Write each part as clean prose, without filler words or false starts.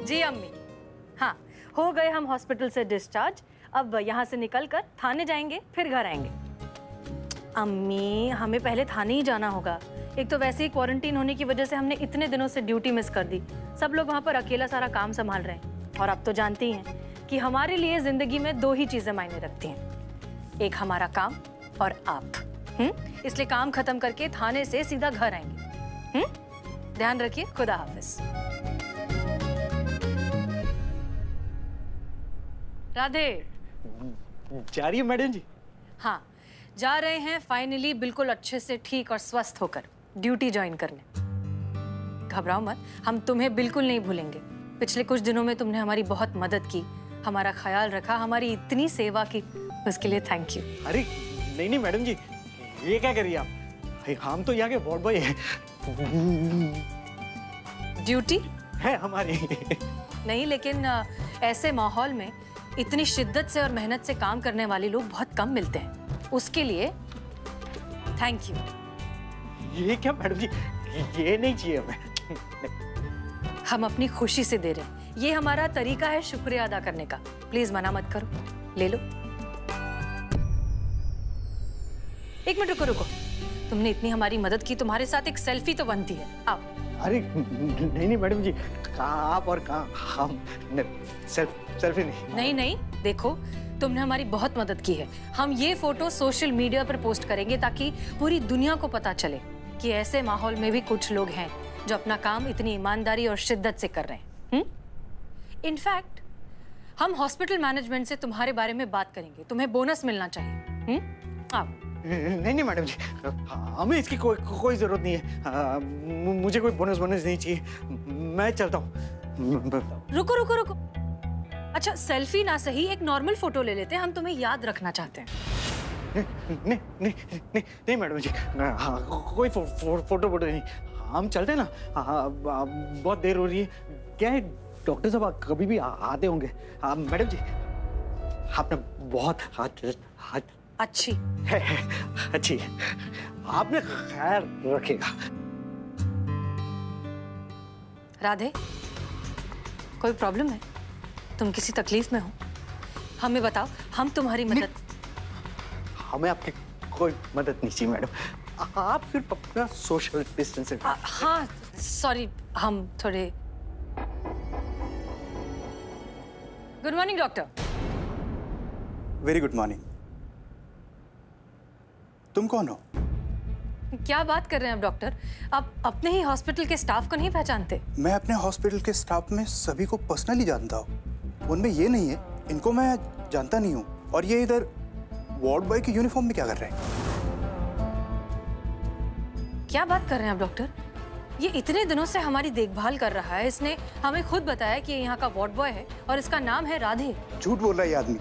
जी अम्मी, हाँ हो गए हम हॉस्पिटल से डिस्चार्ज। अब यहाँ से निकलकर थाने जाएंगे, फिर घर आएंगे। अम्मी, हमें पहले थाने ही जाना होगा। एक तो वैसे ही क्वारंटीन होने की वजह से हमने इतने दिनों से ड्यूटी मिस कर दी। सब लोग वहाँ पर अकेला सारा काम संभाल रहे हैं। और अब तो जानती हैं कि हमारे लिए जिंदगी में दो ही चीजें मायने रखती हैं, एक हमारा काम और आप। इसलिए काम खत्म करके थाने से सीधा घर आएंगे। ध्यान रखिए। खुदा हाफिज। राधे। जा रही है मैडम जी? हाँ, जा रहे हैं फाइनली, बिल्कुल अच्छे से ठीक और स्वस्थ होकर ड्यूटी ज्वाइन करने। घबराओ मत, हम तुम्हें बिल्कुल नहीं भूलेंगे। पिछले कुछ दिनों में तुमने हमारी बहुत मदद की, हमारा ख्याल रखा, हमारी इतनी सेवा की, उसके लिए थैंक यू। अरे नहीं मैडम जी, ये क्या करिए आप? हम तो यहाँ के वार्ड बॉय हैं। ड्यूटी है हमारी। नहीं, लेकिन ऐसे माहौल में इतनी शिद्दत से और मेहनत से काम करने वाले लोग बहुत कम मिलते हैं। उसके लिए थैंक यू। ये क्या मैडम जी, ये नहीं चाहिए हमें। हम अपनी खुशी से दे रहे हैं, ये हमारा तरीका है शुक्रिया अदा करने का। प्लीज मना मत करो, ले लो। एक मिनट रुको। तुमने इतनी हमारी मदद की, तुम्हारे साथ एक सेल्फी तो बनती है। आओ। अरे नहीं मैडम जी, कहाँ आप और कहाँ हम। सेल्फी नहीं, देखो तुमने हमारी बहुत मदद की है। हम ये फोटो सोशल मीडिया पर पोस्ट करेंगे ताकि पूरी दुनिया को पता चले कि ऐसे माहौल में भी कुछ लोग हैं जो अपना काम इतनी ईमानदारी और शिद्दत से कर रहे हैं। इनफैक्ट हम हॉस्पिटल मैनेजमेंट से तुम्हारे बारे में बात करेंगे, तुम्हें बोनस मिलना चाहिए। आओ। नहीं मैडम जी, हमें इसकी कोई जरूरत नहीं है। मुझे कोई बोनस नहीं चाहिए, मैं चलता हूँ। रुको। अच्छा, सेल्फी ना सही, एक नॉर्मल फोटो ले लेते हैं, हम तुम्हें याद रखना चाहते हैं। नहीं मैडम जी, कोई फोटो नहीं। हम चलते हैं ना, बहुत देर हो रही है। क्या है, डॉक्टर साहब कभी भी आते होंगे। मैडम जी, आपने बहुत अच्छी है, आपने ख्याल रखेगा। राधे, कोई प्रॉब्लम है? तुम किसी तकलीफ में हो? हमें बताओ, हम तुम्हारी मदद। हमें आपकी कोई मदद नहीं चाहिए मैडम, आप सिर्फ अपना सोशल डिस्टेंसिंग। हाँ सॉरी, हम थोड़े। Good morning doctor. Very good morning. तुम कौन हो? क्या बात कर रहे हैं आप डॉक्टर? आप अपने ही हॉस्पिटल के स्टाफ को नहीं पहचानते? मैं अपने हॉस्पिटल के स्टाफ में सभी को पर्सनली जानता हूँ। उनमें ये नहीं है, इनको मैं जानता नहीं हूँ। और ये इधर वार्ड बॉय की यूनिफॉर्म में क्या कर रहे हैं? क्या बात कर रहे हैं आप डॉक्टर? ये इतने दिनों से हमारी देखभाल कर रहा है। इसने हमें खुद बताया कि ये यहाँ का वार्ड बॉय है और इसका नाम है राधे। झूठ बोल रहा है ये आदमी।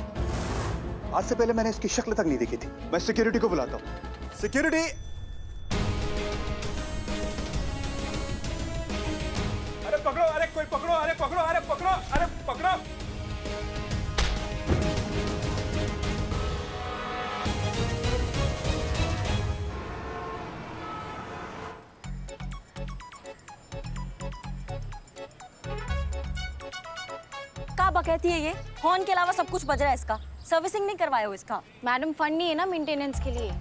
आज से पहले मैंने इसकी शक्ल तक नहीं देखी थी। मैं सिक्योरिटी को बुलाता हूँ। सिक्योरिटी! अरे पकड़ो, अरे कोई पकड़ो, अरे पकड़ो, अरे पकड़ो, अरे पकड़ो। क्या बकैती है ये? हॉर्न के अलावा सब कुछ बज रहा है इसका। सर्विसिंग नहीं करवाए हो इसका? मैडम फंड नहीं है ना मेंटेनेंस के लिए।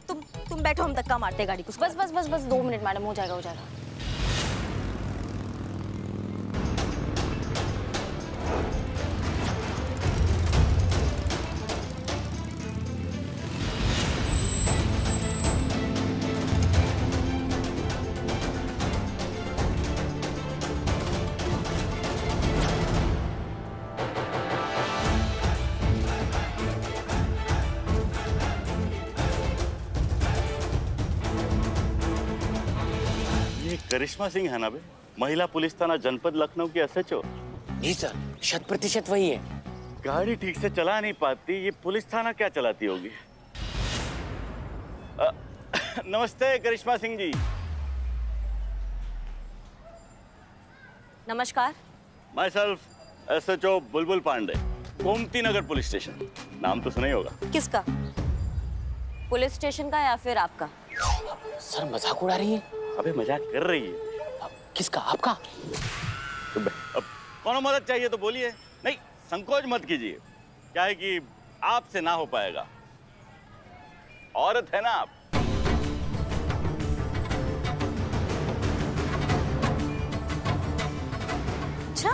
तुम बैठो, हम धक्का मारते हैं गाड़ी को। बस 2 मिनट मैडम, हो जाएगा। करिश्मा सिंह है ना बे, महिला पुलिस थाना जनपद लखनऊ की एसएचओ। जी सर, 100% वही है। गाड़ी ठीक से चला नहीं पाती, ये पुलिस थाना क्या चलाती होगी? नमस्ते करिश्मा सिंह जी। नमस्कार। My self SHO Bulbul Pandey, Gomti Nagar police station. नाम तो सुना ही होगा। किसका? पुलिस स्टेशन का या फिर आपका? सर मजाक उड़ा रही है। अबे मजाक कर रही है। किसका? आपका? अब कोनो मदद चाहिए तो बोलिए, नहीं संकोच मत कीजिए। क्या है कि आपसे ना हो पाएगा, औरत है ना आप। अच्छा,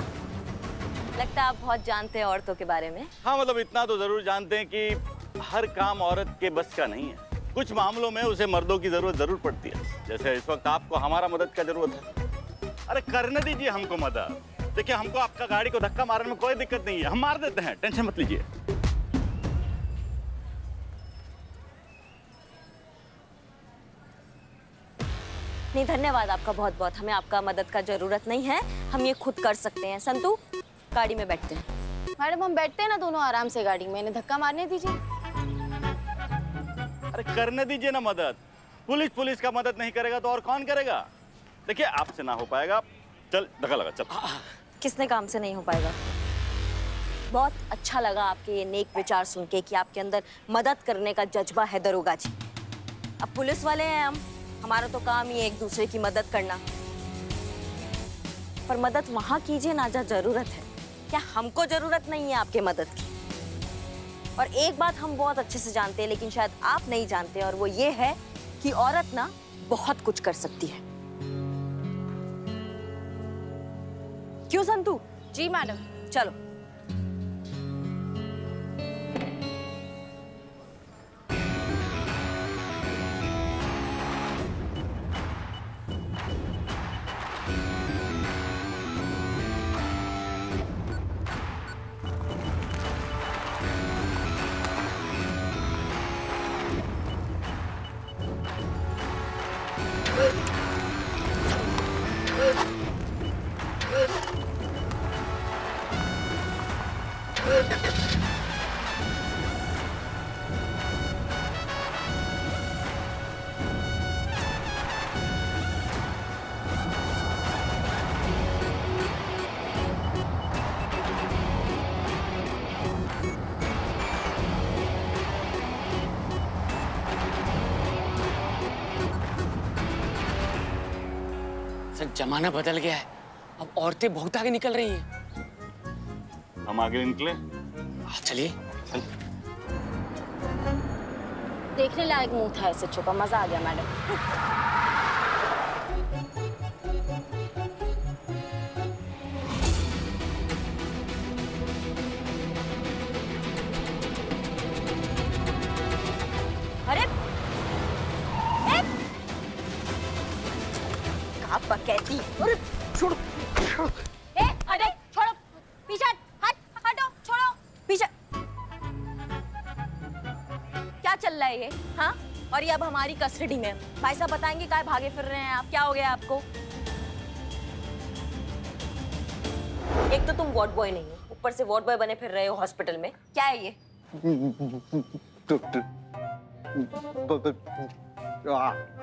लगता है आप बहुत जानते हैं औरतों के बारे में। हाँ मतलब इतना तो जरूर जानते हैं कि हर काम औरत के बस का नहीं है। कुछ मामलों में उसे मर्दों की जरूरत जरूर पड़ती है, जैसे इस वक्त आपको हमारा मदद का जरूरत है। अरे करने दीजिए हमको मदद। देखिए हमको आपका गाड़ी को धक्का मारने में कोई दिक्कत नहीं है, हम मार देते हैं, टेंशन मत लीजिए। नहीं धन्यवाद आपका बहुत बहुत, हमें आपका मदद का जरूरत नहीं है, हम ये खुद कर सकते हैं। संतू गाड़ी में बैठते हैं। मैडम हम बैठते हैं ना दोनों आराम से गाड़ी में, इन्हें धक्का मारने दीजिए। अरे करने दीजिए ना मदद। पुलिस का मदद नहीं करेगा तो और कौन करेगा। देखिए आपसे ना हो पाएगा, चल धक्का लगा चल। किसने काम से नहीं हो पाएगा। बहुत अच्छा लगा आपके ये नेक विचार सुन के कि आपके अंदर मदद करने का जज्बा है दरोगा जी। अब पुलिस वाले हैं हम, हमारा तो काम ही है एक दूसरे की मदद करना, पर मदद वहां कीजिए ना जहाँ जरूरत है। क्या हमको जरूरत नहीं है आपके मदद की। और एक बात हम बहुत अच्छे से जानते हैं लेकिन शायद आप नहीं जानते, और वो ये है कि औरत ना बहुत कुछ कर सकती है। क्यों संतू? जी मैडम। चलो। सर जमाना बदल गया है, अब औरतें बहुत आगे निकल रही हैं। हम आगे निकले। चलिए। देखने लायक मुंह था SHO का, मजा आ गया मैडम। अरे आप बकैती। अरे छोड़ो। अरे छोड़ो, पीछे हटो, छोड़ो पीछे। क्या चल रहा है ये? हाँ, और ये अब हमारी कस्टडी में। भाई साहब बताएंगे क्या भागे फिर रहे हैं आप, क्या हो गया आपको? एक तो तुम वार्ड बॉय नहीं हो, ऊपर से वार्ड बॉय बने फिर रहे हो हॉस्पिटल में। क्या है ये? डॉक्टर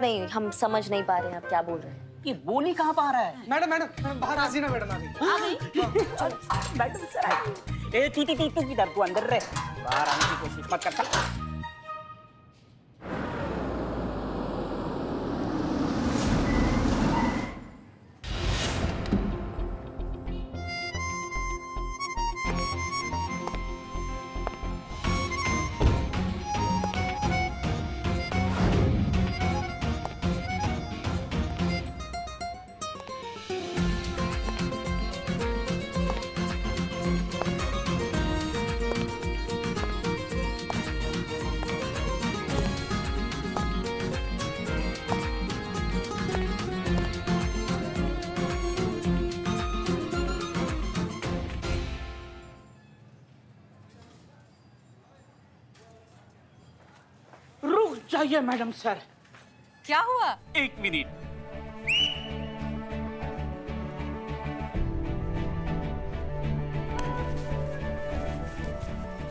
नहीं, हम समझ नहीं पा रहे हैं आप क्या बोल रहे हैं। ये बोल ही कहाँ पा रहा है? मैडम बाहर आ ना मैडम। मैडम सर ए तू किधर, तू अंदर रह, बाहर आने की कोशिश मत कर। चाहिए मैडम सर। क्या हुआ? 1 मिनट।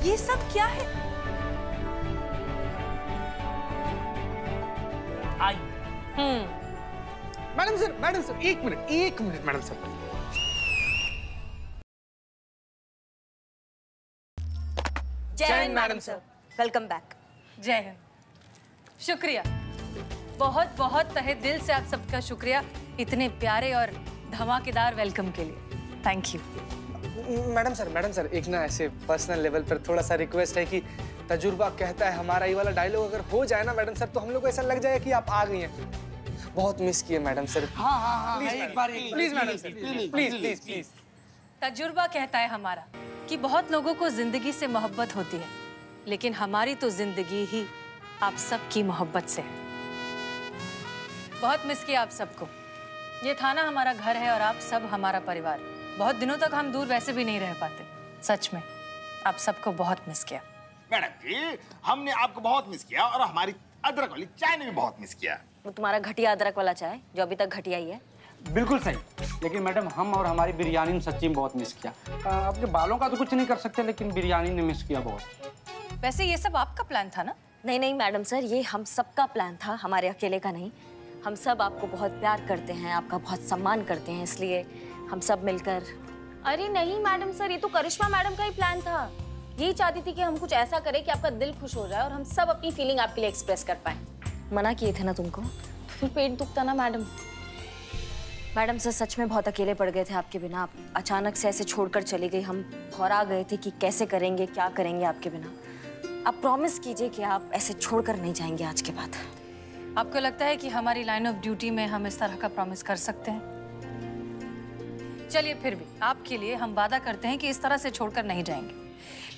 ये सब क्या है? आई। Madam sir 1 minute madam sir. जय हिंद मैडम सर, वेलकम बैक। जय हिंद। शुक्रिया, बहुत बहुत तहे दिल से आप सबका शुक्रिया इतने प्यारे और धमाकेदार वेलकम के लिए। Thank you. मैडम सर एक ना ऐसे पर्सनल लेवल पर थोड़ा सा रिक्वेस्ट है कि तजुर्बा कहता है हमारा, ये वाला डायलॉग अगर हो जाए ना मैडम सर, तो हम लोग को ऐसा लग जाए कि आप आ गई हैं। बहुत मिस किए मैडम सर। हाँ, एक बार प्लीज मैडम सर, प्लीज। तजुर्बा कहता है हमारा कि बहुत लोगों को जिंदगी से मोहब्बत होती है, लेकिन हमारी तो जिंदगी ही आप सबकी मोहब्बत से है। बहुत मिस किया आप सबको। ये थाना हमारा घर है और आप सब हमारा परिवार। बहुत दिनों तक हम दूर वैसे भी नहीं रह पाते। सच में आप सबको बहुत मिस किया। मैडम जी, हमने आपको बहुत मिस किया और हमारी अदरक वाली चाय ने भी बहुत मिस किया। वो तुम्हारा घटिया अदरक वाला चाय जो अभी तक घटिया ही है। बिल्कुल सही, लेकिन मैडम हम और हमारी बिरयानी ने सच्ची में बहुत मिस किया। अपने बालों का तो कुछ नहीं कर सकते, लेकिन बिरयानी ने मिस किया बहुत। वैसे ये सब आपका प्लान था ना? नहीं मैडम सर, ये हम सबका प्लान था, हमारे अकेले का नहीं। हम सब आपको बहुत प्यार करते हैं, आपका बहुत सम्मान करते हैं, इसलिए हम सब मिलकर। अरे नहीं मैडम सर, ये तो करिश्मा मैडम का ही प्लान था। यही चाहती थी कि हम कुछ ऐसा करें कि आपका दिल खुश हो जाए और हम सब अपनी फीलिंग आपके लिए एक्सप्रेस कर पाए। मना किए थे ना तुमको? फिर पेट दुखता ना मैडम। मैडम सर सच में बहुत अकेले पड़ गए थे आपके बिना। आप अचानक से ऐसे छोड़कर चली गई, हम घबरा गए थे कि कैसे करेंगे, क्या करेंगे आपके बिना। आप प्रॉमिस कीजिए कि आप ऐसे छोड़कर नहीं जाएंगे आज के बाद। आपको लगता है कि हमारी लाइन ऑफ ड्यूटी में हम इस तरह का प्रॉमिस कर सकते हैं? चलिए फिर भी आपके लिए हम वादा करते हैं कि इस तरह से छोड़कर नहीं जाएंगे।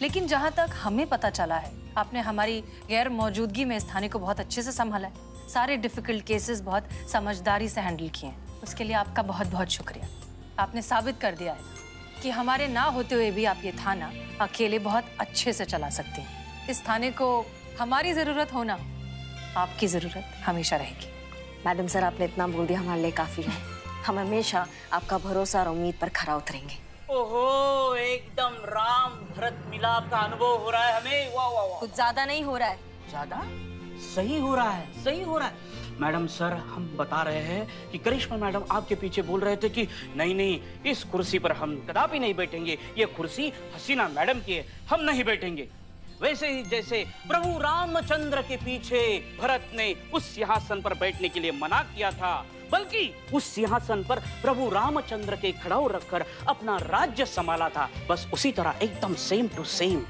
लेकिन जहां तक हमें पता चला है, आपने हमारी गैर मौजूदगी में इस थाने को बहुत अच्छे से संभाला है। सारे डिफिकल्ट केसेस बहुत समझदारी से हैंडल किए हैं। उसके लिए आपका बहुत बहुत शुक्रिया। आपने साबित कर दिया है कि हमारे ना होते हुए भी आप ये थाना अकेले बहुत अच्छे से चला सकते हैं। इस थाने को हमारी जरूरत होना, आपकी जरूरत हमेशा रहेगी। मैडम सर आपने इतना बोल दिया हमारे लिए काफी है। हम हमेशा आपका भरोसा और उम्मीद पर खरा उतरेंगे। ओहो, एकदम राम भरत मिलाप का अनुभव हो रहा है हमें। वाह वाह वाह। कुछ ज्यादा नहीं हो रहा है? ज्यादा सही हो रहा है, सही हो रहा है। मैडम सर हम बता रहे हैं कि करिश्मा मैडम आपके पीछे बोल रहे थे कि नहीं, इस कुर्सी पर हम कदापि नहीं बैठेंगे, ये कुर्सी हसीना मैडम की है, हम नहीं बैठेंगे। वैसे ही जैसे प्रभु रामचंद्र के पीछे भरत ने उस सिंहासन पर बैठने के लिए मना किया था, बल्कि उस सिंहासन पर प्रभु रामचंद्र के खड़ाऊ रखकर अपना राज्य संभाला था, बस उसी तरह एकदम सेम टू सेम।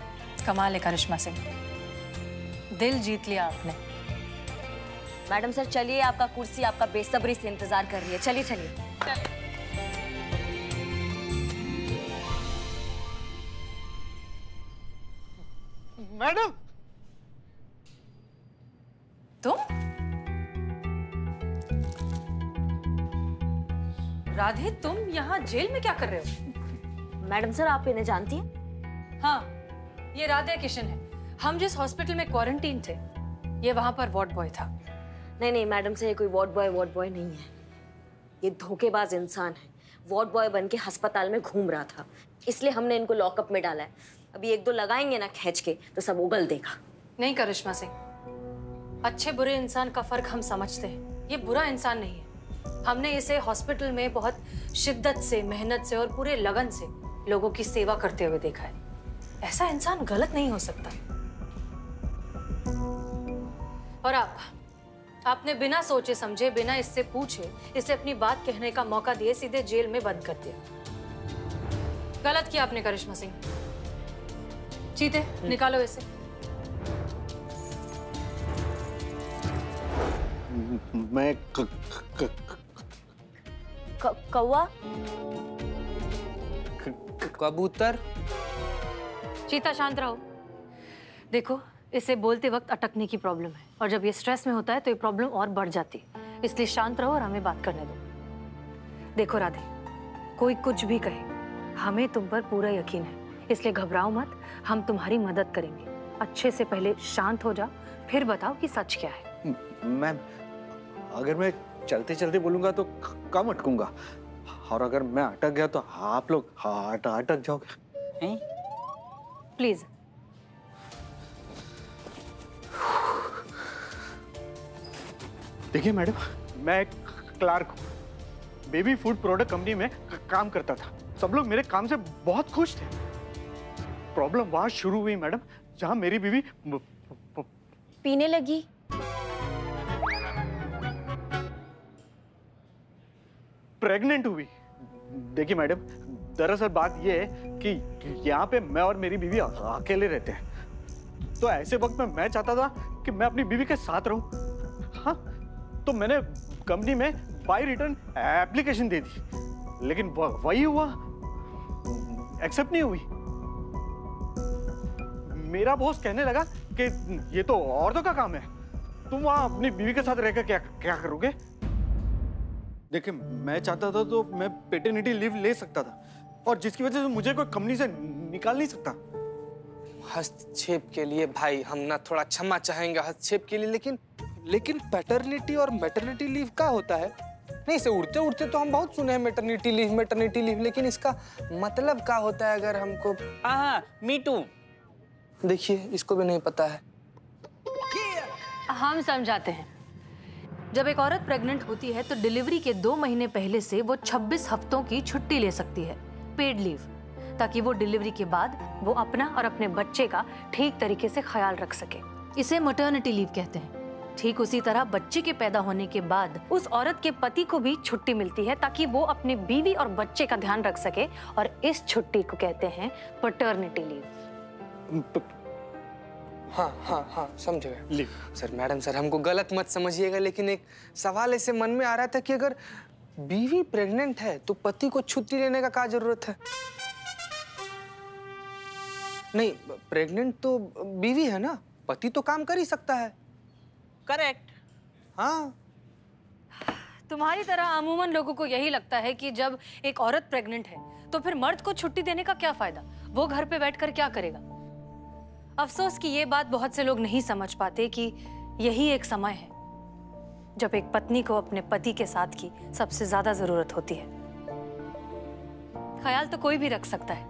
कमाल है करिश्मा सिंह, दिल जीत लिया आपने। मैडम सर चलिए, आपका कुर्सी आपका बेसब्री से इंतजार कर रही है। चलिए। मैडम तुम? राधे तुम यहाँ जेल में क्या कर रहे हो? मैडम सर आप इन्हें जानती हैं? हाँ, ये राधे किशन है। हम जिस हॉस्पिटल में क्वारंटीन थे, ये वहां पर वार्ड बॉय था। नहीं मैडम सर, ये कोई वार्ड बॉय नहीं है। ये धोखेबाज इंसान है। वार्ड बॉय बन के अस्पताल में घूम रहा था, इसलिए हमने इनको लॉकअप में डाला है। अभी एक दो लगाएंगे ना खींच के तो सब उगल देगा। नहीं करिश्मा सिंह, अच्छे बुरे इंसान का फर्क हम समझते हैं। ये बुरा इंसान नहीं है। हमने इसे हॉस्पिटल में बहुत शिद्दत से, मेहनत से और पूरे लगन से लोगों की सेवा करते हुए देखा है। ऐसा इंसान गलत नहीं हो सकता। और आपने बिना सोचे समझे, बिना इससे पूछे, इसे अपनी बात कहने का मौका दिए सीधे जेल में बंद कर दिया। गलत किया आपने करिश्मा सिंह। चीते निकालो इसे। मैं कौवा? कबूतर? चीता शांत रहो। देखो, इसे बोलते वक्त अटकने की प्रॉब्लम है और जब ये स्ट्रेस में होता है तो ये प्रॉब्लम और बढ़ जाती है। इसलिए शांत रहो और हमें बात करने दो। देखो राधे, कोई कुछ भी कहे, हमें तुम पर पूरा यकीन है, इसलिए घबराओ मत। हम तुम्हारी मदद करेंगे। अच्छे से पहले शांत हो जाओ, फिर बताओ कि सच क्या है। मैम, अगर मैं चलते चलते बोलूंगा तो कम अटकूंगा, और अगर मैं अटक गया तो आप लोग अटक जाओगे। प्लीज। देखिए मैडम, मैं क्लार्क हूँ, बेबी फूड प्रोडक्ट कंपनी में काम करता था। सब लोग मेरे काम से बहुत खुश थे। प्रॉब्लम वहां शुरू हुई मैडम, जहां मेरी बीवी पीने लगी। प्रेग्नेंट हुई। देखिए मैडम, दरअसल बात ये है कि यहाँ पे मैं और मेरी बीवी अकेले रहते हैं, तो ऐसे वक्त में मैं चाहता था कि मैं अपनी बीवी के साथ रहूं। हाँ, तो मैंने कंपनी में बाय रिटर्न एप्लीकेशन दे दी, लेकिन वही हुआ, एक्सेप्ट नहीं हुई। मेरा बॉस कहने लगा कि ये तो औरतों का काम है, तुम वहां अपनी बीवी के साथ रहकर क्या करोगे। देखिए, मैं चाहता था तो मैं पैटर्निटी लीव ले सकता था, और जिसकी वजह से मुझे कोई कंपनी से निकाल नहीं सकता। हस्तक्षेप के लिए भाई हम ना थोड़ा क्षमा चाहेंगे हस्तक्षेप के लिए, लेकिन पैटर्निटी और मैटरनिटी लीव का होता है? नहीं, इसे उड़ते उड़ते तो हम बहुत सुने हैं मैटरनिटी लीव, लेकिन इसका मतलब क्या होता है अगर हमको? हाँ, मी टू। देखिए, इसको भी नहीं पता है। हम समझाते हैं। जब एक औरत प्रेग्नेंट होती है तो डिलीवरी के 2 महीने पहले से वो 26 हफ्तों की छुट्टी ले सकती है, पेड लीव, ताकि वो डिलीवरी के बाद वो अपना और अपने बच्चे का ठीक तरीके से ख्याल रख सके। इसे मैटरनिटी लीव कहते हैं। ठीक उसी तरह बच्चे के पैदा होने के बाद उस औरत के पति को भी छुट्टी मिलती है, ताकि वो अपनी बीवी और बच्चे का ध्यान रख सके, और इस छुट्टी को कहते हैं पैटर्निटी लीव। हाँ, समझ गए सर। मैडम सर, हमको गलत मत समझिएगा, लेकिन एक सवाल ऐसे मन में आ रहा था कि अगर बीवी प्रेग्नेंट है तो पति को छुट्टी लेने का क्या जरूरत है? नहीं, प्रेग्नेंट तो बीवी है ना, पति तो काम कर ही सकता है। करेक्ट। हाँ, तुम्हारी तरह अमूमन लोगों को यही लगता है कि जब एक औरत प्रेग्नेंट है तो फिर मर्द को छुट्टी देने का क्या फायदा, वो घर पे बैठकर क्या करेगा। अफसोस कि ये बात बहुत से लोग नहीं समझ पाते कि यही एक समय है जब एक पत्नी को अपने पति के साथ की सबसे ज्यादा जरूरत होती है। ख्याल तो कोई भी रख सकता है,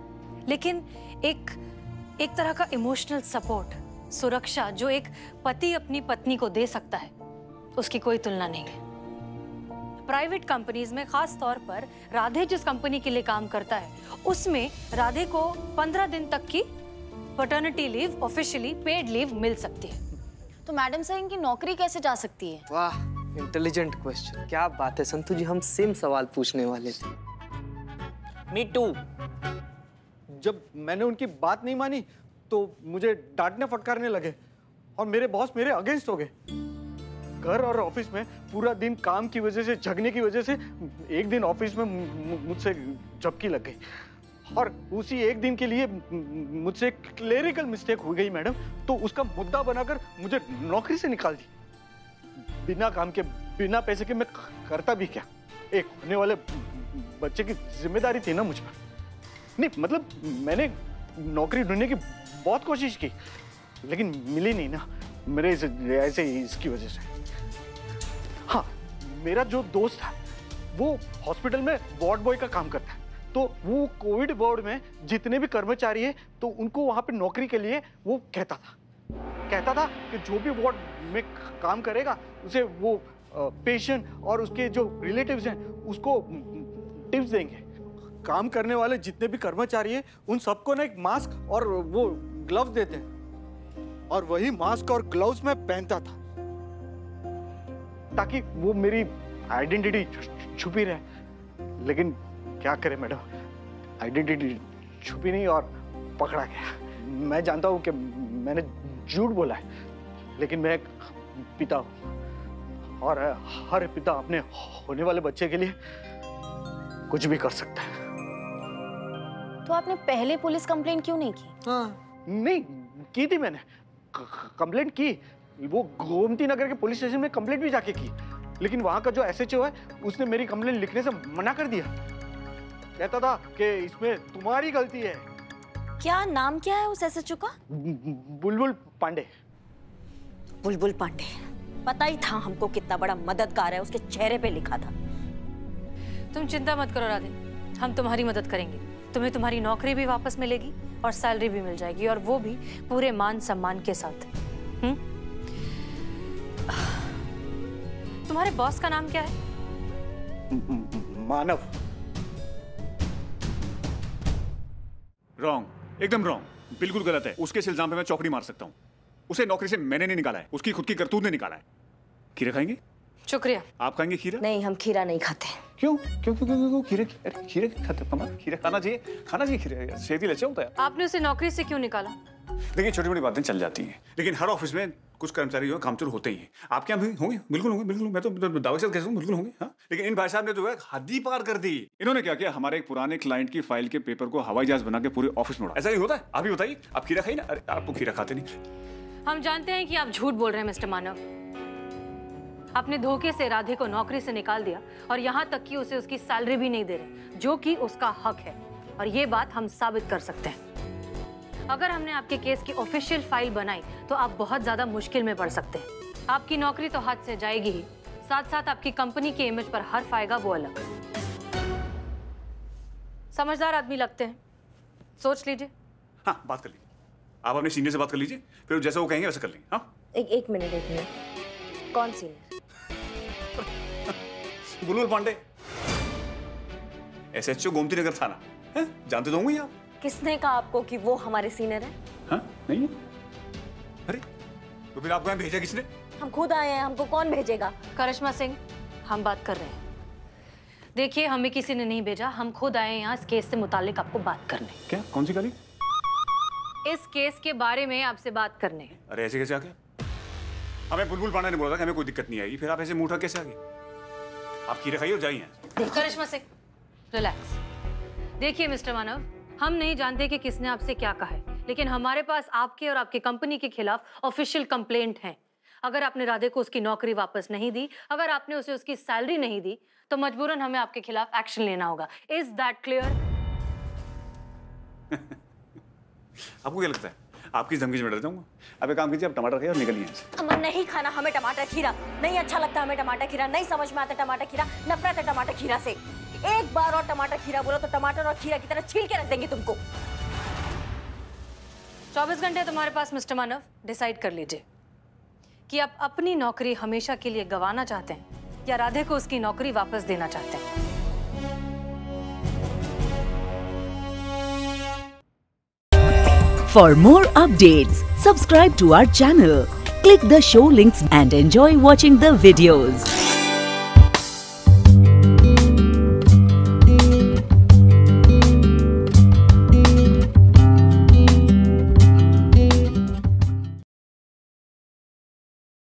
लेकिन एक तरह का इमोशनल सपोर्ट, सुरक्षा जो एक पति अपनी पत्नी को दे सकता है, उसकी कोई तुलना नहीं है। प्राइवेट कंपनीज में खास तौर पर राधे जिस कंपनी के लिए काम करता है, उसमें राधे को 15 दिन तक की paternity leave, officially paid leave मिल सकती है। तो मैडम सर, इनकी नौकरी कैसे जा सकती है? वाह, इंटेलिजेंट क्वेश्चन। क्या बात है संतु जी, हम सेम सवाल पूछने वाले थे। Me too. जब मैंने उनकी बात नहीं मानी तो मुझे डांटने फटकारने लगे, और मेरे बॉस मेरे अगेंस्ट हो गए। घर और ऑफिस में पूरा दिन काम की वजह से, झगड़ने की वजह से एक दिन ऑफिस में मुझसे झपकी लग गई, और उसी एक दिन के लिए मुझसे क्लेरिकल मिस्टेक हो गई मैडम, तो उसका मुद्दा बनाकर मुझे नौकरी से निकाल दी। बिना काम के, बिना पैसे के मैं करता भी क्या। एक होने वाले बच्चे की जिम्मेदारी थी ना मुझ पर। नहीं मतलब मैंने नौकरी ढूंढने की बहुत कोशिश की, लेकिन मिली नहीं ना, मेरे ऐसे इसकी वजह से। हाँ, मेरा जो दोस्त था वो हॉस्पिटल में वार्ड बॉय का काम करता है, तो वो कोविड वार्ड में जितने भी कर्मचारी हैं तो उनको वहां पे नौकरी के लिए वो कहता था कि जो भी वार्ड में काम करेगा उसे वो पेशेंट और उसके जो रिलेटिव्स हैं उसको टिप्स देंगे। काम करने वाले जितने भी कर्मचारी हैं उन सबको ना एक मास्क और वो ग्लव्स देते हैं, और वही मास्क और ग्लव्स मैं पहनता था ताकि वो मेरी आइडेंटिटी छुपी रहे। लेकिन क्या करे मैडम, आइडेंटिटी छुपी नहीं और पकड़ा गया। मैं जानता हूँ कि मैंने झूठ बोला है, लेकिन मैं एक पिता हूँ, और हर पिता अपने होने वाले बच्चे के लिए कुछ भी कर सकता है। तो आपने पहले पुलिस कंप्लेंट क्यों नहीं की? हाँ, नहीं की थी मैंने, कंप्लेंट की, वो गोमती नगर के पुलिस स्टेशन में कंप्लेंट भी जाके की, लेकिन वहां का जो SHO है उसने मेरी कंप्लेंट लिखने से मना कर दिया। कहता था कि इसमें तुम्हारी गलती है। क्या नाम क्या है उस SHO का? बुलबुल पांडे। बुलबुल पांडे, पता ही था हमको कितना बड़ा मददगार है, उसके चेहरे पे लिखा था। तुम चिंता मत करो राधे, हम तुम्हारी मदद करेंगे। तुम्हें तुम्हारी नौकरी भी वापस मिलेगी और सैलरी भी मिल जाएगी, और वो भी पूरे मान सम्मान के साथ। तुम्हारे बॉस का नाम क्या है? मानव। रॉन्ग, एकदम रॉन्ग, बिल्कुल गलत है। उसके इल्जाम पे मैं चौकड़ी मार सकता हूँ। उसे नौकरी से मैंने नहीं निकाला है, उसकी खुद की करतूत ने निकाला है। खीरे खाएंगे? शुक्रिया। आप खाएंगे खीरा? नहीं, हम खीरा नहीं खाते। क्यों क्यों क्यों क्यों, क्यों? खीरे खाते कमल? खीरा खाना चाहिए खीरा, सेहत ही अच्छा होता है। आपने उसे नौकरी से क्यों निकाला? देखिए छोटी मोटी बातें चल जाती हैं, लेकिन हर ऑफिस में कुछ कर्मचारी जो है कामचोर होते ही हैं। आपके यहाँ भी होंगे? बिल्कुल होंगे, बिल्कुल। मैं तो दावे से कह सकता हूँ बिल्कुल होंगे। हाँ, लेकिन इन भाई साहब ने जो है हद ही पार कर दी। इन्होंने क्या किया, हमारे एक पुराने क्लाइंट की फाइल के पेपर को हवाई जहाज बना के पूरे ऑफिस में उड़ा। ऐसा ही होता है? आप ही बताइए, आप खीरा खाइए ना। अरे आप तो खीरा खाते नहीं। हम जानते हैं कि आप झूठ बोल रहे हैं मिस्टर मानव। आपने धोखे से राधे को नौकरी से निकाल दिया और यहाँ तक कि उसे उसकी सैलरी भी नहीं दे रहे, जो कि उसका हक है। और ये बात हम साबित कर सकते हैं। अगर हमने आपके केस की ऑफिशियल फाइल बनाई तो आप बहुत ज्यादा मुश्किल में पड़ सकते हैं। आपकी नौकरी तो हाथ से जाएगी ही, साथ साथ आपकी कंपनी के इमेज पर हर्फ आएगा, वो अलग। समझदार आदमी लगते हैं, सोच लीजिए। हाँ, बात कर लीजिए। आप अपने सीनियर से बात कर लीजिए, फिर जैसा वो कहेंगे वैसा कर लेंगे। हाँ, एक मिनट। कौन सीनियर? बुलबुल पांडे, SHO गोमती नगर थाना है, जानते तो होंगे आप। किसने कहा आपको कि वो हमारे सीनियर है? हाँ, नहीं है। अरे तो फिर आपको यहाँ भेजा किसने? हम खुद आए हैं, हमको कौन भेजेगा? करिश्मा सिंह, हम बात कर रहे हैं। देखिए, हमें किसी ने नहीं भेजा, हम खुद आए हैं यहाँ इस केस से मुतालिक आपको बात करने। क्या? कौन सी गाली? इस केस के बारे में आपसे बात करने। अरे ऐसे कैसे आ गया? हमें बुलबुल पांडे ने बोला था कि हमें कोई दिक्कत नहीं आएगी, फिर आप ऐसे मुंह उठा कैसे आ गए? आप खीरे खाइए और जाइए। करिश्मा सिंह, रिलैक्स। देखिए मिस्टर मानव, हम नहीं जानते कि किसने आपसे क्या कहा है, लेकिन हमारे पास आपके और आपकी कंपनी के खिलाफ ऑफिशियल कंप्लेंट है। अगर आपने राधे को उसकी नौकरी वापस नहीं दी, अगर आपने उसे उसकी सैलरी नहीं दी, तो मजबूरन हमें आपके खिलाफ एक्शन लेना होगा। Is that clear? आपको क्या लगता है आपकी धमकी से मैं डर जाऊंगा? अब एक काम कीजिए, आप टमाटर खाइए और निकलिए यहाँ से। हम नहीं खाना, हमें टमाटर खीरा नहीं अच्छा लगता। हमें टमाटर खीरा नहीं समझ में आता। टमाटर खीरा नफरत है टमाटर खीरा से। एक बार और टमाटर खीरा बोलो तो टमाटर और खीरा की तरह छील के रख देंगे तुमको। 24 घंटे तुम्हारे पास मिस्टर मानव, डिसाइड कर लीजिए कि आप अपनी नौकरी हमेशा के लिए गंवाना चाहते हैं या राधे को उसकी नौकरी वापस देना चाहते हैं। For more updates, subscribe to our channel, click the show links and enjoy watching the videos.